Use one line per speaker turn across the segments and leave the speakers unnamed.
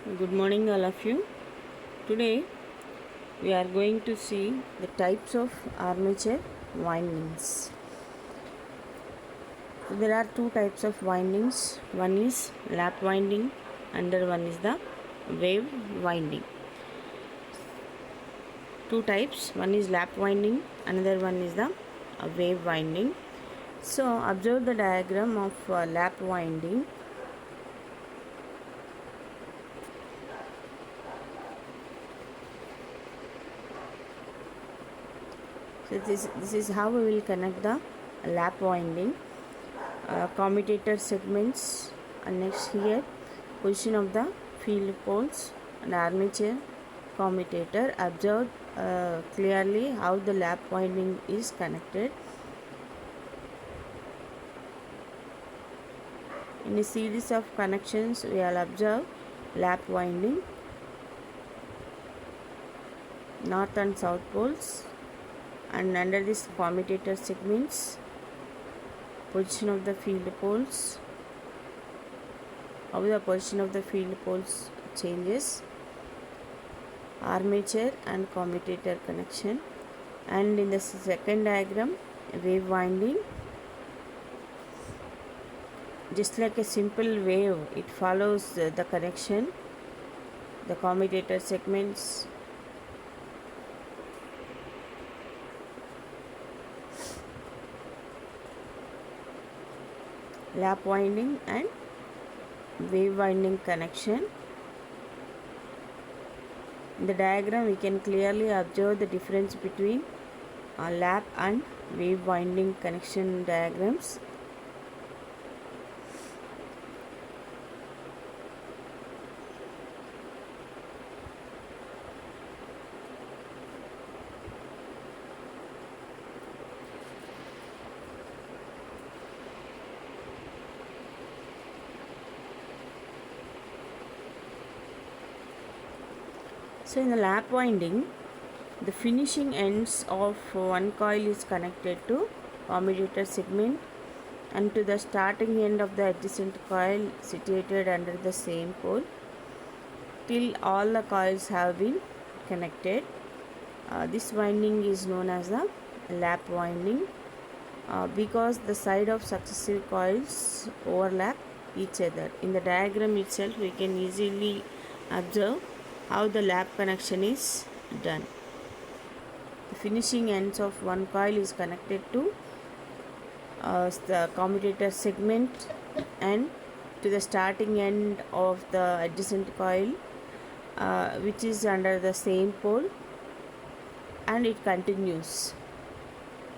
Good morning, all of you. Today we are going to see the types of armature windings. So there are two types of windings. One is lap winding, another one is the wave winding. Two types. One is lap winding, another one is the wave winding. So observe the diagram of lap winding. So this is how we will connect the lap winding. Commutator segments, and next here position of the field poles and armature commutator. Observe clearly how the lap winding is connected. In a series of connections we will observe lap winding, north and south poles, and under this commutator segments, position of the field poles, how the position of the field poles changes, armature and commutator connection. And in the second diagram, wave winding, just like a simple wave, it follows the connection, the commutator segments, lap winding and wave winding connection. In the diagram we can clearly observe the difference between lap and wave winding connection diagrams. So in the lap winding, the finishing ends of one coil is connected to commutator segment and to the starting end of the adjacent coil situated under the same pole till all the coils have been connected. This winding is known as the lap winding because the side of successive coils overlap each other. In the diagram itself we can easily observe how the lap connection is done. The finishing ends of one coil is connected to the commutator segment and to the starting end of the adjacent coil which is under the same pole, and it continues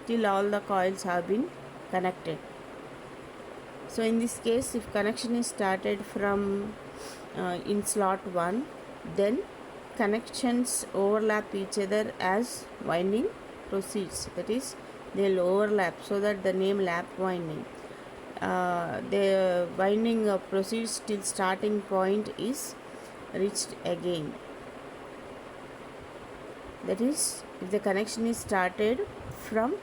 till all the coils have been connected. So in this case, if connection is started from in slot 1, then connections overlap each other as winding proceeds, that is they will overlap, so that the name lap winding. The winding proceeds till starting point is reached again. That is, if the connection is started from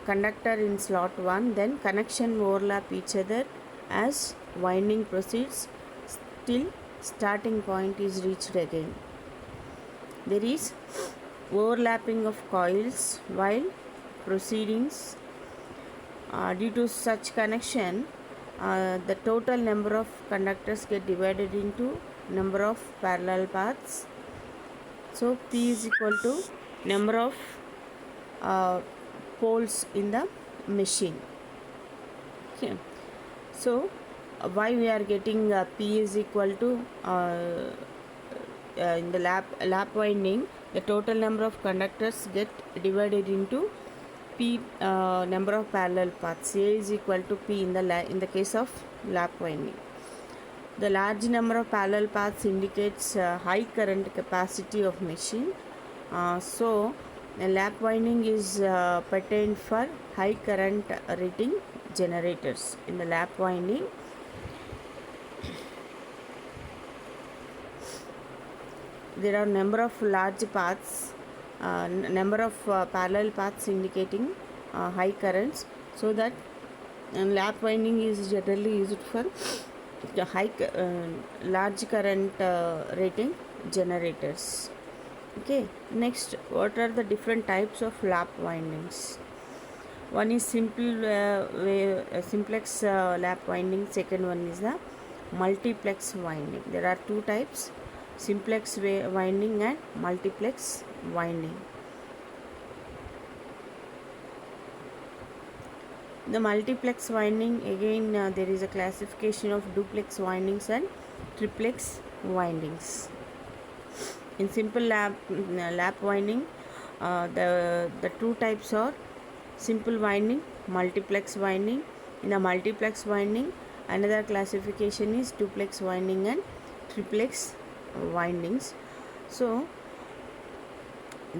conductor in slot 1, then connection overlap each other as winding proceeds till starting point is reached again. There is overlapping of coils while proceedings. Due to such connection, the total number of conductors get divided into number of parallel paths. So P is equal to number of poles in the machine. Okay. So why we are getting P is equal to in the lap winding, the total number of conductors get divided into P number of parallel paths. A is equal to P in the case of lap winding. The large number of parallel paths indicates high current capacity of machine. So lap winding is pertained for high current rating generators. In the lap winding, there are number of large paths, number of parallel paths indicating high currents, so that lap winding is generally used for the large current rating generators. Okay, next, what are the different types of lap windings? One is simplex lap winding. Second one is the multiplex winding. There are two types: simplex winding and multiplex winding. The multiplex winding, again there is a classification of duplex windings and triplex windings. In simple lap winding, the two types are simple winding, multiplex winding. In a multiplex winding, another classification is duplex winding and triplex windings. So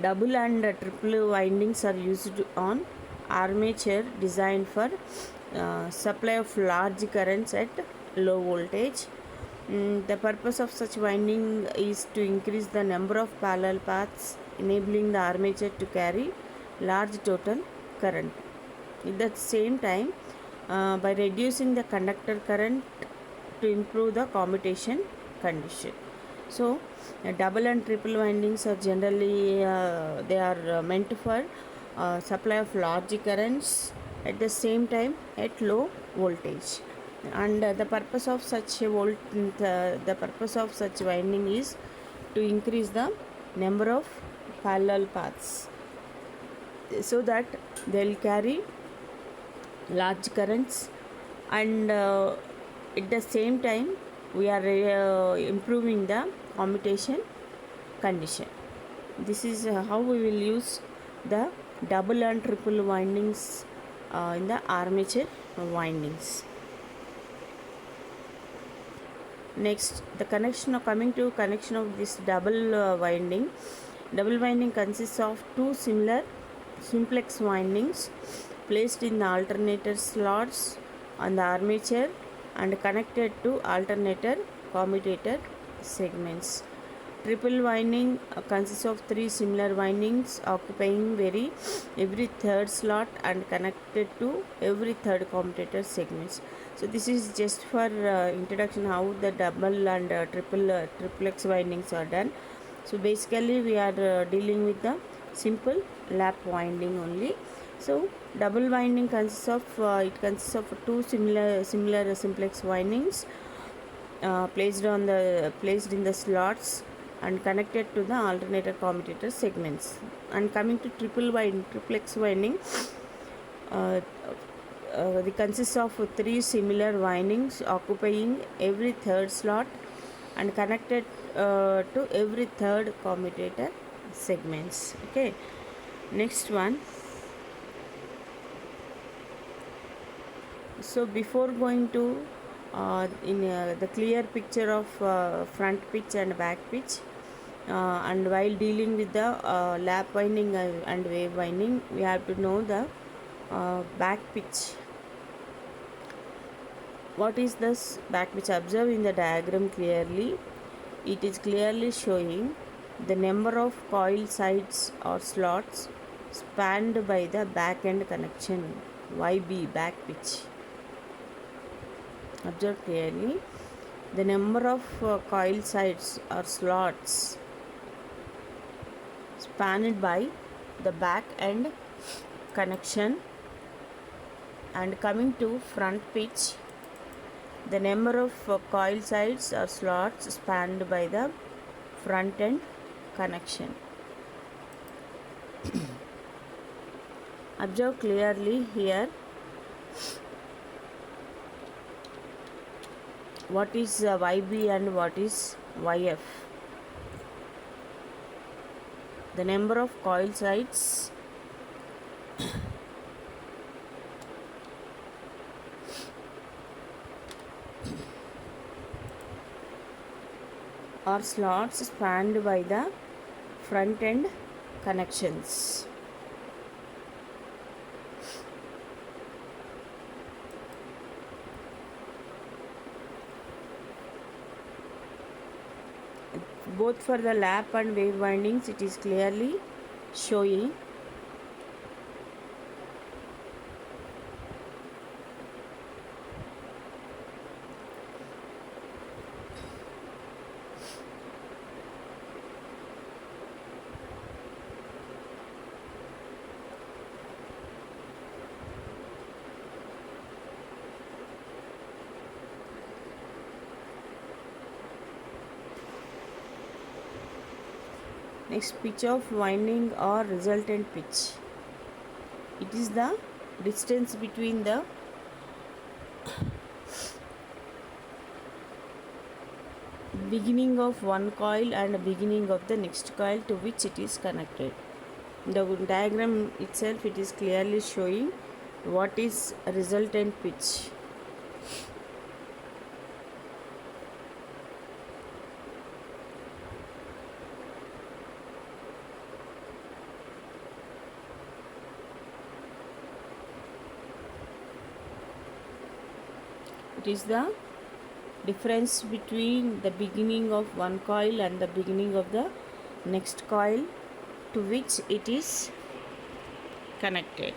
double and triple windings are used on armature designed for supply of large currents at low voltage. The purpose of such winding is to increase the number of parallel paths, enabling the armature to carry large total current. At the same time, by reducing the conductor current to improve the commutation condition. So double and triple windings are generally they are meant for supply of large currents at the same time at low voltage. And the purpose of such the purpose of such winding is to increase the number of parallel paths, so that they will carry large currents, and at the same time we are improving the commutation condition. This is how we will use the double and triple windings in the armature windings. Next, the coming to connection of this double winding. Double winding consists of two similar simplex windings placed in the alternator slots on the armature and connected to alternator commutator segments. Triple winding consists of three similar windings occupying every third slot and connected to every third commutator segments. So this is just for introduction how the double and triplex windings are done. So basically we are dealing with the simple lap winding only. So double winding consists of two similar simplex windings placed in the slots and connected to the alternator commutator segments. And coming to triplex winding, it consists of three similar windings occupying every third slot and connected to every third commutator segments. Okay, next one. So before going to the clear picture of front pitch and back pitch, and while dealing with the lap winding and wave winding, we have to know the back pitch. What is this back pitch? Observe in the diagram clearly. It is clearly showing the number of coil sides or slots spanned by the back end connection, YB, back pitch. Observe clearly the number of coil sides or slots spanned by the back end connection. And coming to front pitch, the number of coil sides or slots spanned by the front end connection. Observe clearly here what is YB and what is YF. The number of coil sides or slots spanned by the front end connections. Both for the lap and wave windings, it is clearly showing. Next, pitch of winding or resultant pitch. It is the distance between the beginning of one coil and beginning of the next coil to which it is connected. The diagram itself, it is clearly showing what is resultant pitch. It is the difference between the beginning of one coil and the beginning of the next coil to which it is connected.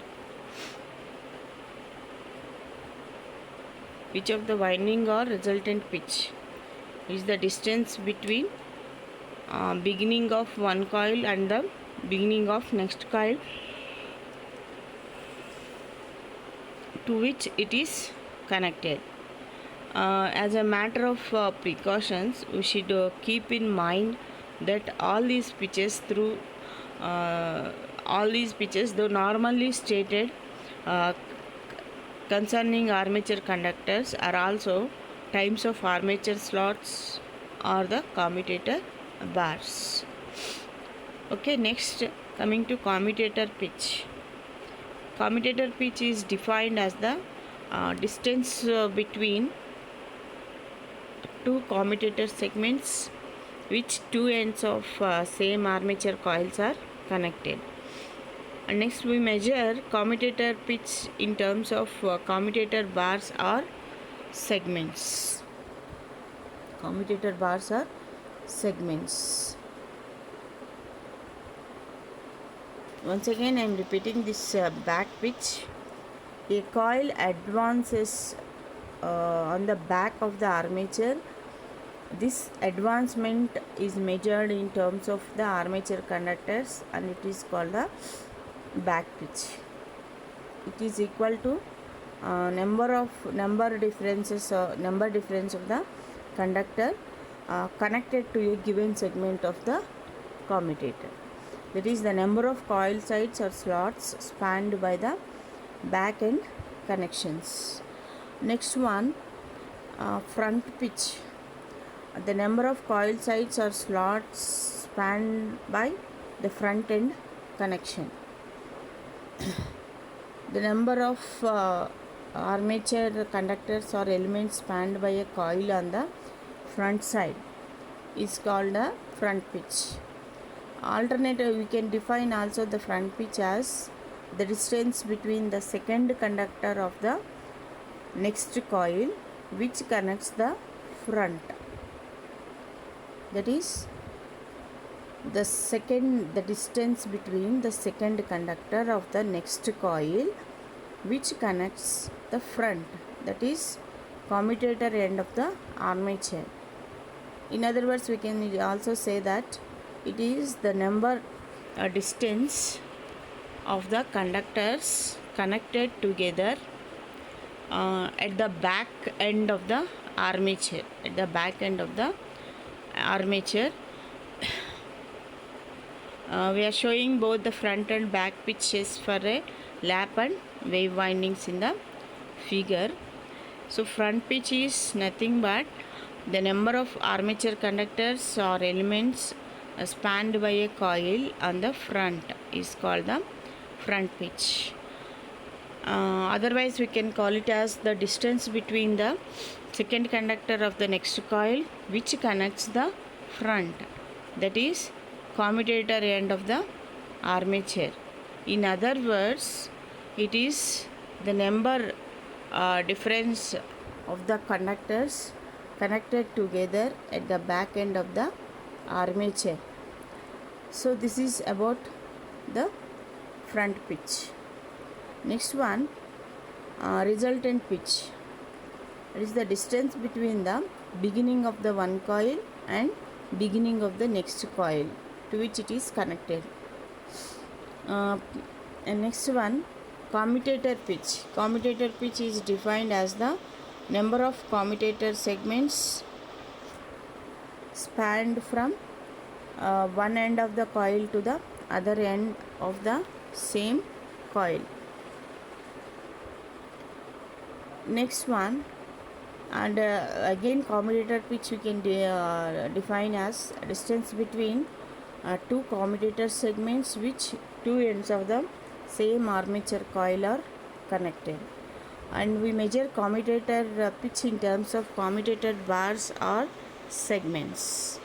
Pitch of the winding or resultant pitch is the distance between beginning of one coil and the beginning of next coil to which it is connected. As a matter of precautions, we should keep in mind that all these pitches, though normally stated concerning armature conductors, are also types of armature slots or the commutator bars. Okay, next coming to commutator pitch. Commutator pitch is defined as the distance between two commutator segments which two ends of same armature coils are connected. And next we measure commutator pitch in terms of commutator bars or segments. Commutator bars are segments. Once again I am repeating this back pitch. A coil advances on the back of the armature. This advancement is measured in terms of the armature conductors and it is called the back pitch. It is equal to number difference of the conductor connected to a given segment of the commutator. That is the number of coil sides or slots spanned by the back end connections. Next one, front pitch. The number of coil sides or slots spanned by the front end connection. The number of armature conductors or elements spanned by a coil on the front side is called the front pitch. Alternative, we can define also the front pitch as the distance between the second conductor of the next coil which connects the front. That is the distance between the second conductor of the next coil which connects the front, that is commutator end of the armature. In other words, we can also say that it is the distance of the conductors connected together at the back end of the armature. We are showing both the front and back pitches for a lap and wave windings in the figure. So front pitch is nothing but the number of armature conductors or elements spanned by a coil on the front is called the front pitch. Otherwise we can call it as the distance between the second conductor of the next coil which connects the front, that is commutator end of the armature. In other words, it is the number difference of the conductors connected together at the back end of the armature. So this is about the front pitch. Next one, resultant pitch. It is the distance between the beginning of the one coil and beginning of the next coil to which it is connected. And next one, commutator pitch. Commutator pitch is defined as the number of commutator segments spanned from one end of the coil to the other end of the same coil. Next one, and again commutator pitch we can define as distance between two commutator segments which two ends of the same armature coil are connected. And we measure commutator pitch in terms of commutator bars or segments.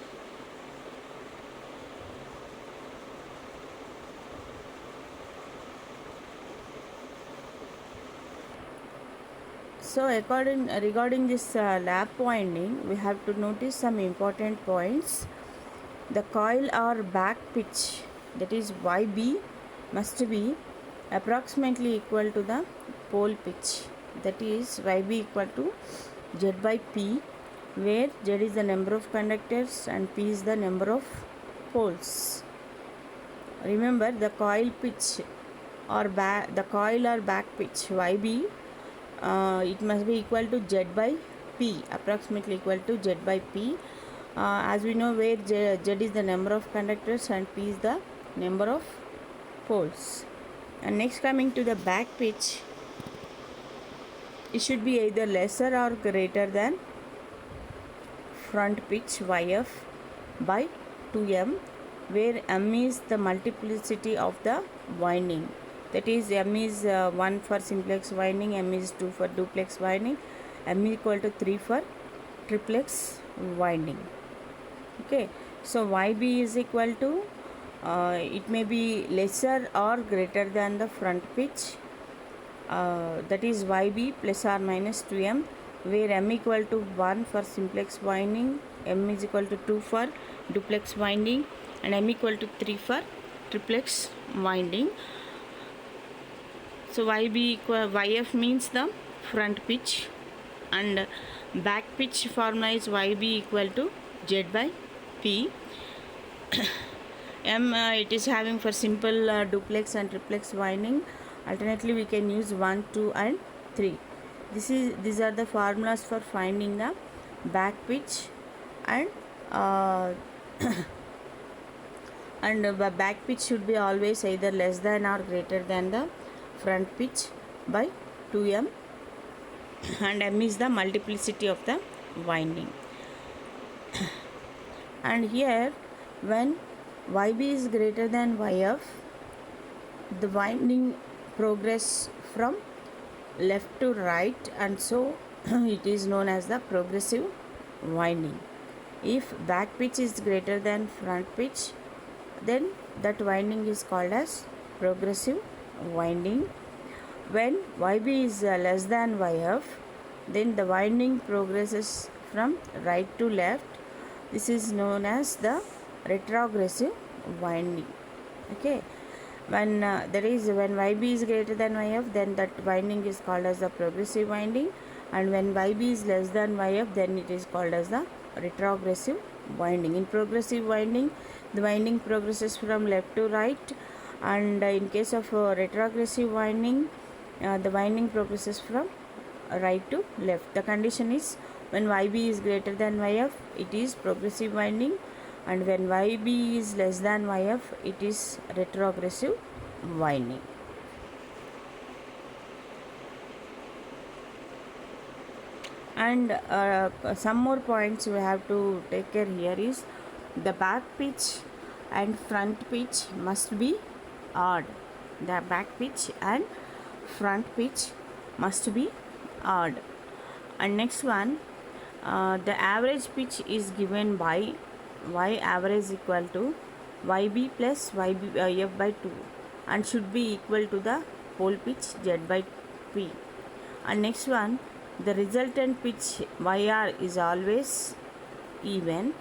So regarding this lap winding, we have to notice some important points. The coil or back pitch, that is YB, must be approximately equal to the pole pitch, that is YB equal to Z by P, where Z is the number of conductors and P is the number of poles. Remember, the coil pitch or the coil or back pitch YB, it must be equal to Z by P, approximately equal to Z by P. As we know, where Z is the number of conductors and P is the number of poles. And next, coming to the back pitch, it should be either lesser or greater than front pitch YF by 2M, where M is the multiplicity of the winding. That is, M is 1 for simplex winding, M is 2 for duplex winding, M is equal to 3 for triplex winding. Okay, so YB is equal to, it may be lesser or greater than the front pitch, that is YB plus or minus 2M, where M equal to 1 for simplex winding, M is equal to 2 for duplex winding, and M equal to 3 for triplex winding. So YF means the front pitch, and back pitch formula is YB equal to Z by P. M it is having for simple duplex and triplex winding. Alternately, we can use 1, 2 and 3. These are the formulas for finding the back pitch, and and back pitch should be always either less than or greater than the front pitch by 2M, and M is the multiplicity of the winding. And here, when YB is greater than YF, the winding progress from left to right, and so it is known as the progressive winding. If back pitch is greater than front pitch, then that winding is called as progressive winding. When YB is less than YF, then the winding progresses from right to left. This is known as the retrogressive winding. Okay, when when YB is greater than YF, then that winding is called as the progressive winding, and when YB is less than YF, then it is called as the retrogressive winding. In progressive winding, the winding progresses from left to right, and in case of retrogressive winding, the winding progresses from right to left. The condition is when YB is greater than YF, it is progressive winding, and when YB is less than YF, it is retrogressive winding. And some more points we have to take care here is the back pitch and front pitch must be odd. The back pitch and front pitch must be odd. And next one, the average pitch is given by Y average equal to YB plus F by 2, and should be equal to the pole pitch Z by P. And next one, the resultant pitch YR is always even.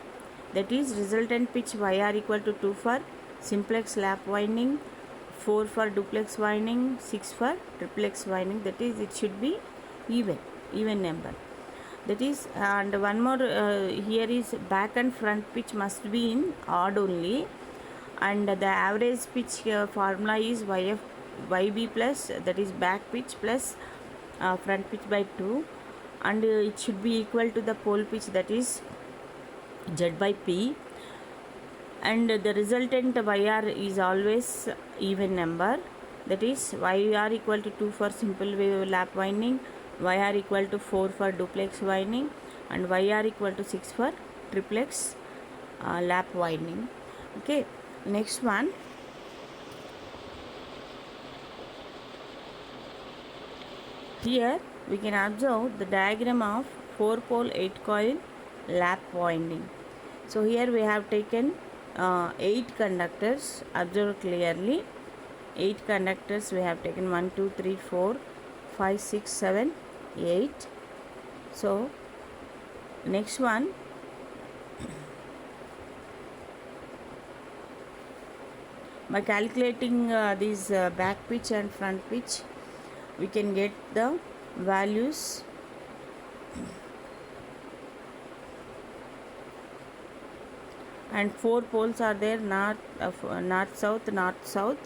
That is, resultant pitch YR equal to 2 for simplex lap winding, 4 for duplex winding, 6 for triplex winding. That is, it should be even number. That is, and one more here is back and front pitch must be in odd only, and the average pitch formula is YB plus, that is back pitch plus front pitch by 2, and it should be equal to the pole pitch, that is Z by P. and the resultant YR is always even number, that is YR equal to 2 for simple wave lap winding, YR equal to 4 for duplex winding, and YR equal to 6 for triplex lap winding. Okay, next one. Here we can observe the diagram of 4 pole 8 coil lap winding. So here we have taken 8 conductors. Observe clearly, 8 conductors we have taken, 1 2 3 4 5 6 7 8. So next one, by calculating these back pitch and front pitch, we can get the values. And 4 poles are there, north south north south.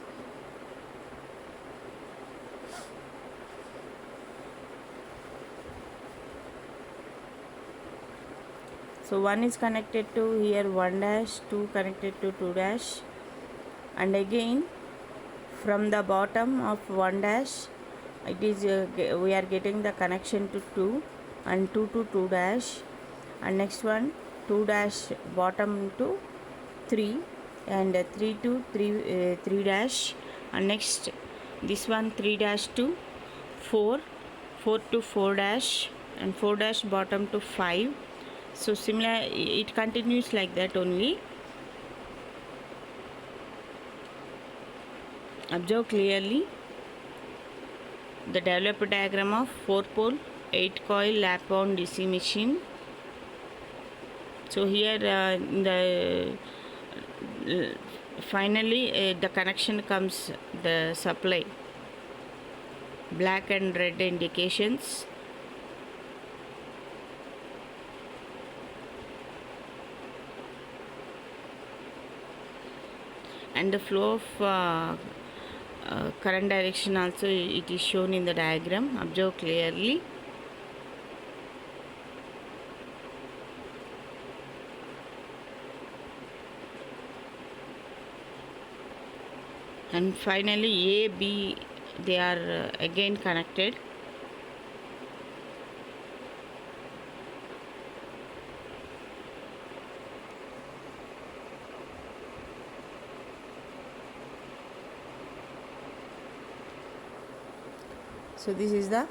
So 1 is connected to here 1 dash, 2 connected to 2 dash, and again from the bottom of 1 dash it is we are getting the connection to 2, and 2 to 2 dash, and next one 2 dash bottom to 3, and 3 to 3 dash, and next this one 3 dash to 4, 4 to 4 dash, and 4 dash bottom to 5. So similar, it continues like that only. Observe clearly the developed diagram of 4 pole 8 coil lap wound DC machine. So here finally the connection comes, the supply, black and red indications. And the flow of current direction also it is shown in the diagram. Observe clearly. And finally A, B, they are again connected. So this is the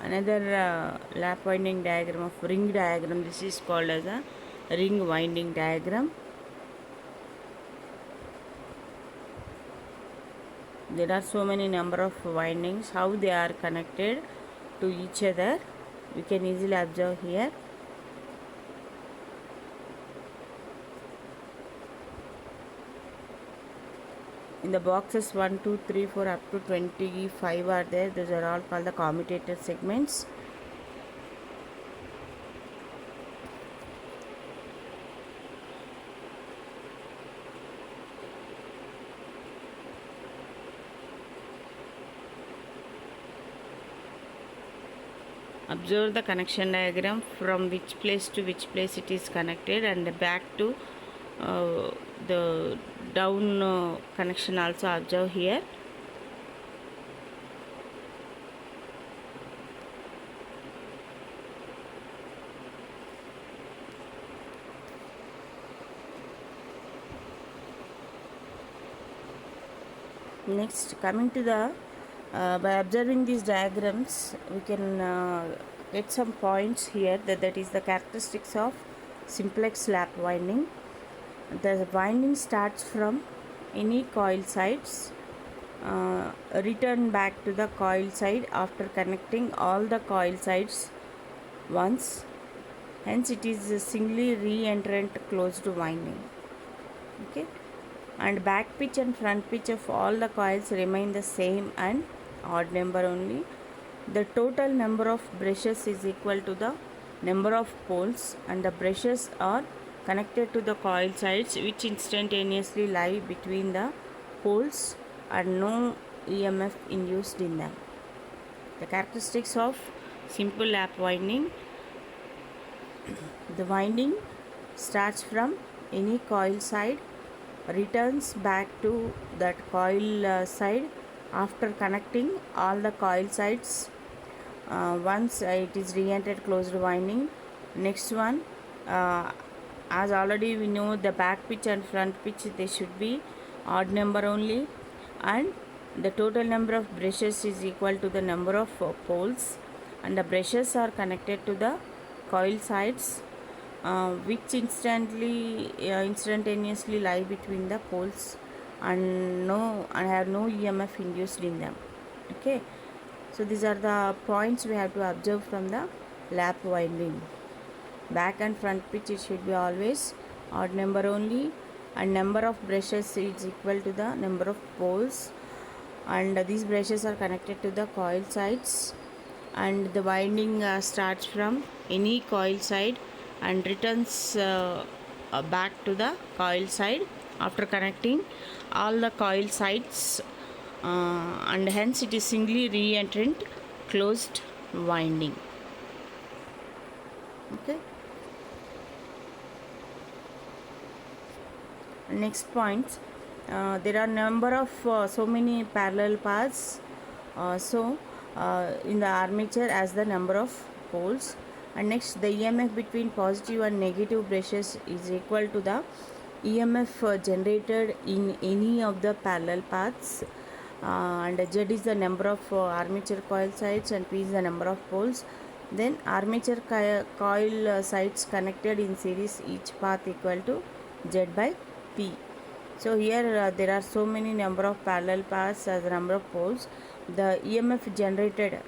another lap winding diagram of ring diagram. This is called as a ring winding diagram. There are so many number of windings, how they are connected to each other we can easily observe here. In the boxes 1 2 3 4 up to 25 are there. Those are all called the commutator segments. Observe the connection diagram, from which place to which place it is connected, and back to the down connection also observe here. Next, coming to the by observing these diagrams we can get some points here, that is the characteristics of simplex lap winding. The winding starts from any coil sides, return back to the coil side after connecting all the coil sides once, hence it is a singly re-entrant closed winding. Okay, and back pitch and front pitch of all the coils remain the same and odd number only. The total number of brushes is equal to the number of poles, and the brushes are connected to the coil sides which instantaneously lie between the poles and no EMF induced in them. The characteristics of simple lap winding: the winding starts from any coil side, returns back to that coil side after connecting all the coil sides. Once it is re-entered closed winding. Next one, uh, as already we know, the back pitch and front pitch, they should be odd number only, and the total number of brushes is equal to the number of poles, and the brushes are connected to the coil sides, which instantaneously lie between the poles, and have no EMF induced in them. Okay, so these are the points we have to observe from the lap winding. Back and front pitch, it should be always odd number only, and number of brushes is equal to the number of poles, and these brushes are connected to the coil sides, and the winding starts from any coil side and returns back to the coil side after connecting all the coil sides, and hence it is singly re-entrant closed winding. Okay, next point, there are number of so many parallel paths in the armature as the number of poles. And next, the EMF between positive and negative brushes is equal to the EMF generated in any of the parallel paths, and Z is the number of armature coil sides and P is the number of poles. Then armature coil sides connected in series, each path equal to Z by P. So here there are so many number of parallel paths as the number of poles. The EMF generated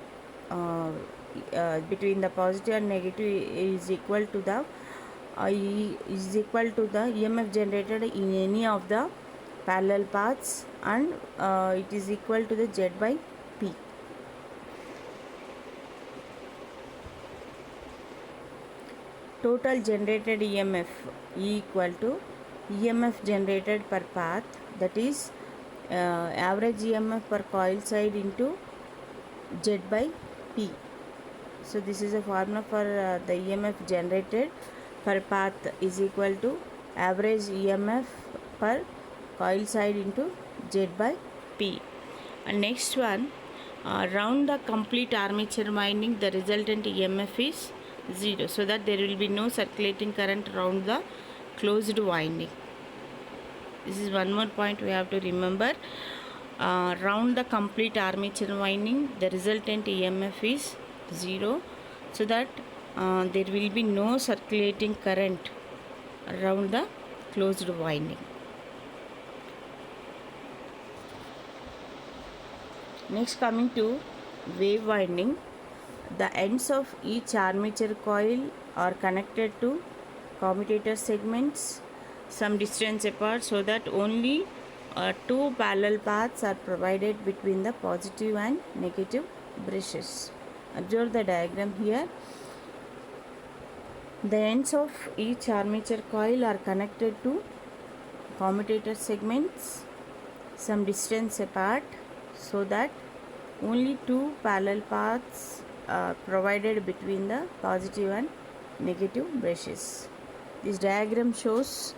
between the positive and negative is equal to the EMF generated in any of the parallel paths, and it is equal to the Z by P. Total generated EMF equal to EMF generated per path, that is average EMF per coil side into Z by P. So this is a formula for the EMF generated per path is equal to average EMF per coil side into Z by P. And next one, round the complete armature winding, the resultant EMF is 0, so that there will be no circulating current around the closed winding. This is one more point we have to remember. Round the complete armature winding, the resultant EMF is 0, so that there will be no circulating current around the closed winding. Next, coming to wave winding, the ends of each armature coil are connected to commutator segments some distance apart, so that only two parallel paths are provided between the positive and negative brushes. Observe the diagram here. The ends of each armature coil are connected to commutator segments some distance apart, so that only two parallel paths are provided between the positive and negative brushes. This diagram shows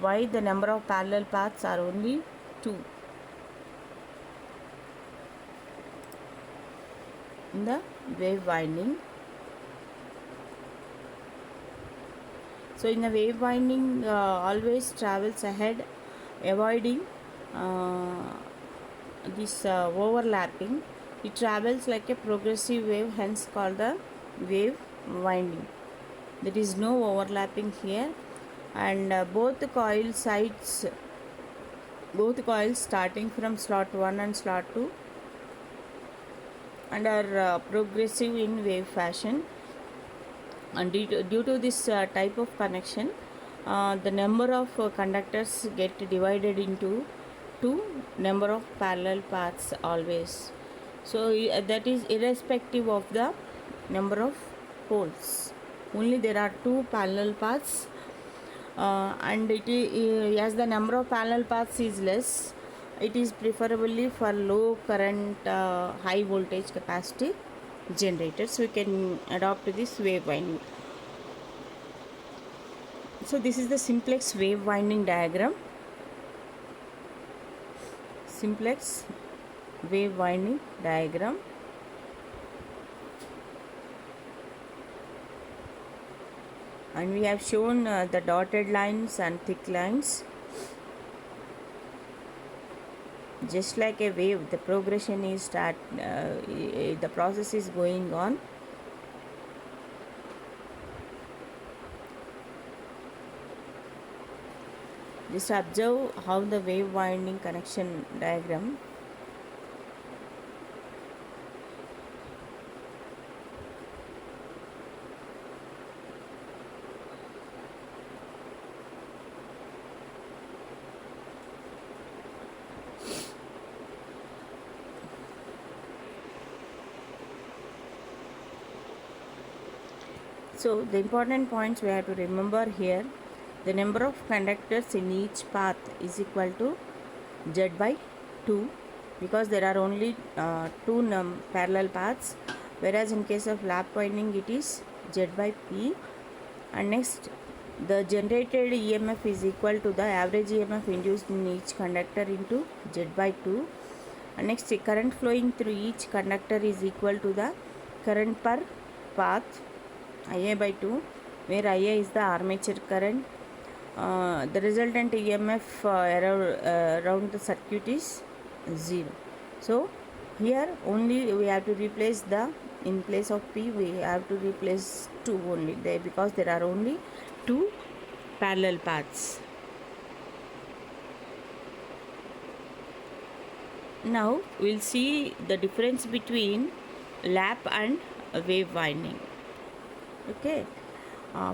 why the number of parallel paths are only 2 in the wave winding. So in the wave winding, always travels ahead, avoiding this overlapping. It travels like a progressive wave, hence called the wave winding. There is no overlapping here, and both coils starting from slot 1 and slot 2 and are progressive in wave fashion. And due to this type of connection, the number of conductors get divided into two number of parallel paths always. So that is irrespective of the number of poles. Only there are two parallel paths, and as the number of parallel paths is less, it is preferably for low current, high voltage capacity generators. We can adopt this wave winding. So this is the simplex wave winding diagram. Simplex wave winding diagram. And we have shown the dotted lines and thick lines. Just like a wave, the progression is the process is going on. Just observe how the wave winding connection diagram. So the important points we have to remember here: the number of conductors in each path is equal to Z by 2, because there are only two parallel paths, whereas in case of lap winding it is Z by P. And next, the generated EMF is equal to the average EMF induced in each conductor into Z by 2. And next, the current flowing through each conductor is equal to the current per path, IA by 2, where IA is the armature current. The resultant EMF around the circuit is 0. So here only we have to replace the, in place of P we have to replace 2 only there, because there are only 2 parallel paths. Now we'll see the difference between lap and wave winding. Okay,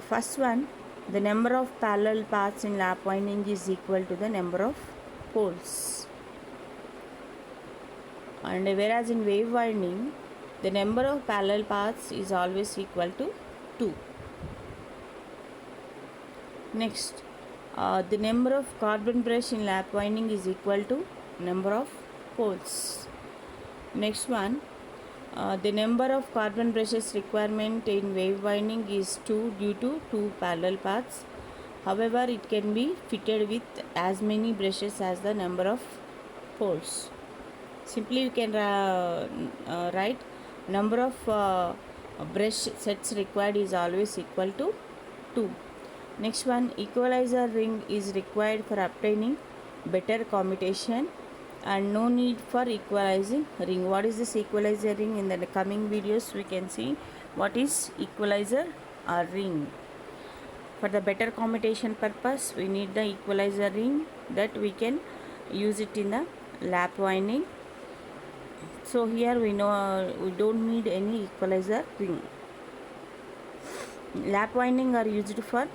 first one, the number of parallel paths in lap winding is equal to the number of poles, and whereas in wave winding the number of parallel paths is always equal to 2. Next, the number of carbon brush in lap winding is equal to number of poles. Next one, the number of carbon brushes requirement in wave winding is 2 due to 2 parallel paths. However, it can be fitted with as many brushes as the number of poles. Simply you can write number of brush sets required is always equal to 2. Next one, equalizer ring is required for obtaining better commutation and no need for equalizing ring. What is this equalizer ring? In the coming videos we can see what is equalizer or ring. For the better commutation purpose we need the equalizer ring, that we can use it in the lap winding. So here we know we don't need any equalizer ring. Lap winding are used for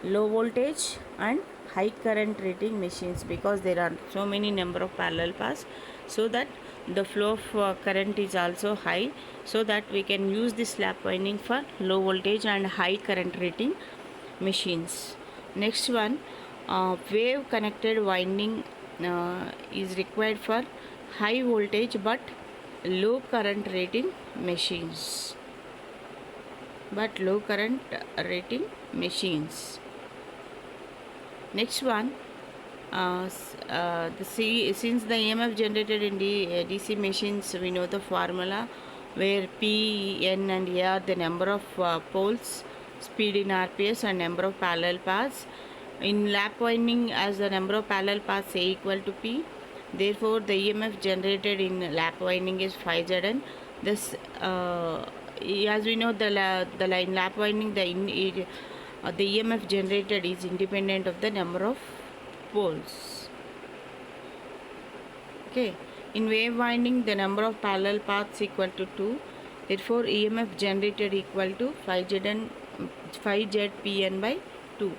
low voltage and high current rating machines, because there are so many number of parallel paths, so that the flow of current is also high, so that we can use this lap winding for low voltage and high current rating machines. Next one, wave connected winding is required for high voltage but low current rating machines. Next one, since the EMF generated in DC machines, we know the formula, where P, N and A are the number of poles, speed in RPS and number of parallel paths. In lap winding, as the number of parallel paths A equal to P, therefore the EMF generated in lap winding is 5Zn. This as we know, the line lap winding, the EMF generated is independent of the number of poles. Okay, in wave winding the number of parallel paths equal to 2, therefore EMF generated equal to 5ZPN by 2.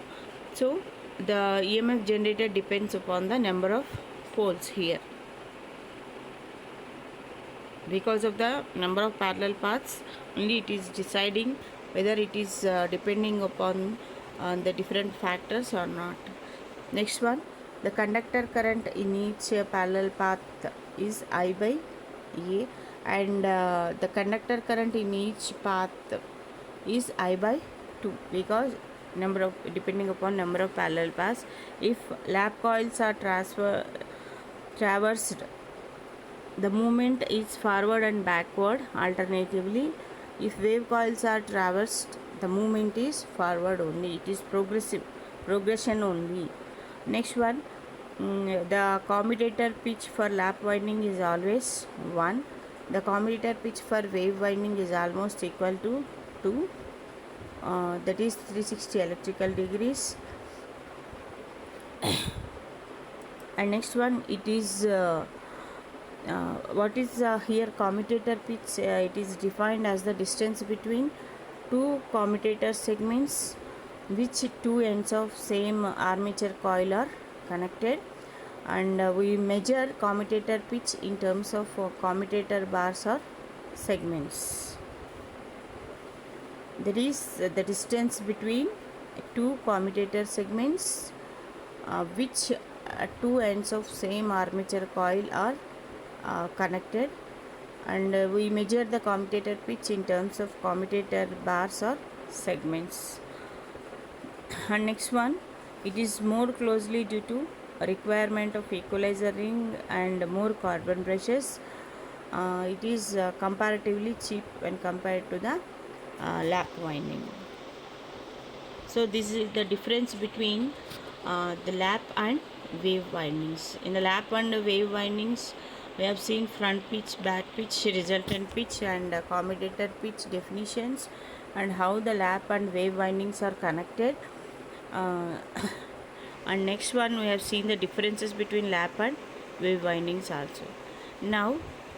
So the EMF generated depends upon the number of poles here. Because of the number of parallel paths only it is deciding whether it is depending upon the different factors or not. Next one, the conductor current in each parallel path is I by A, and the conductor current in each path is I by 2, because depending upon number of parallel paths. If lap coils are traversed, the movement is forward and backward. Alternatively, if wave coils are traversed, the movement is forward only. It is progression only. Next one, the commutator pitch for lap winding is always 1. The commutator pitch for wave winding is almost equal to 2, that is 360 electrical degrees. And next one, it is what is here commutator pitch? It is defined as the distance between two commutator segments which two ends of same armature coil are connected, and we measure commutator pitch in terms of commutator bars or segments. That is the distance between two commutator segments which two ends of same armature coil are connected, and we measure the commutator pitch in terms of commutator bars or segments. And next one, it is more closely due to a requirement of equalizer ring and more carbon brushes. It is comparatively cheap when compared to the lap winding. So this is the difference between the lap and wave windings. In the lap and wave windings, we have seen front pitch, back pitch, resultant pitch, and commutator pitch definitions, and how the lap and wave windings are connected. And next one, we have seen the differences between lap and wave windings also. Now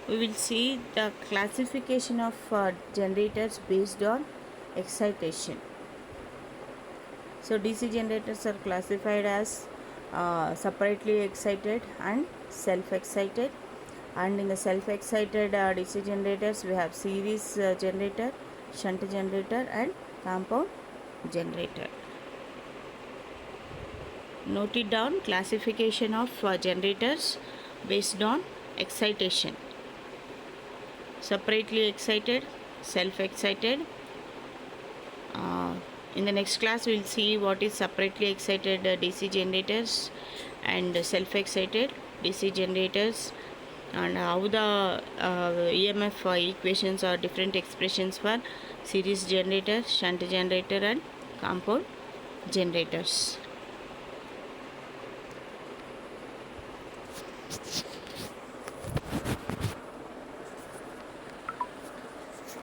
we will see the classification of generators based on excitation. So DC generators are classified as separately excited and self-excited. And in the self-excited DC generators, we have series generator, shunt generator, and compound generator. Note it down: classification of generators based on excitation: separately excited, self-excited. In the next class, we will see what is separately excited DC generators and self-excited DC generators, and how the EMF equations or different expressions for series generator, shunt generator, and compound generators.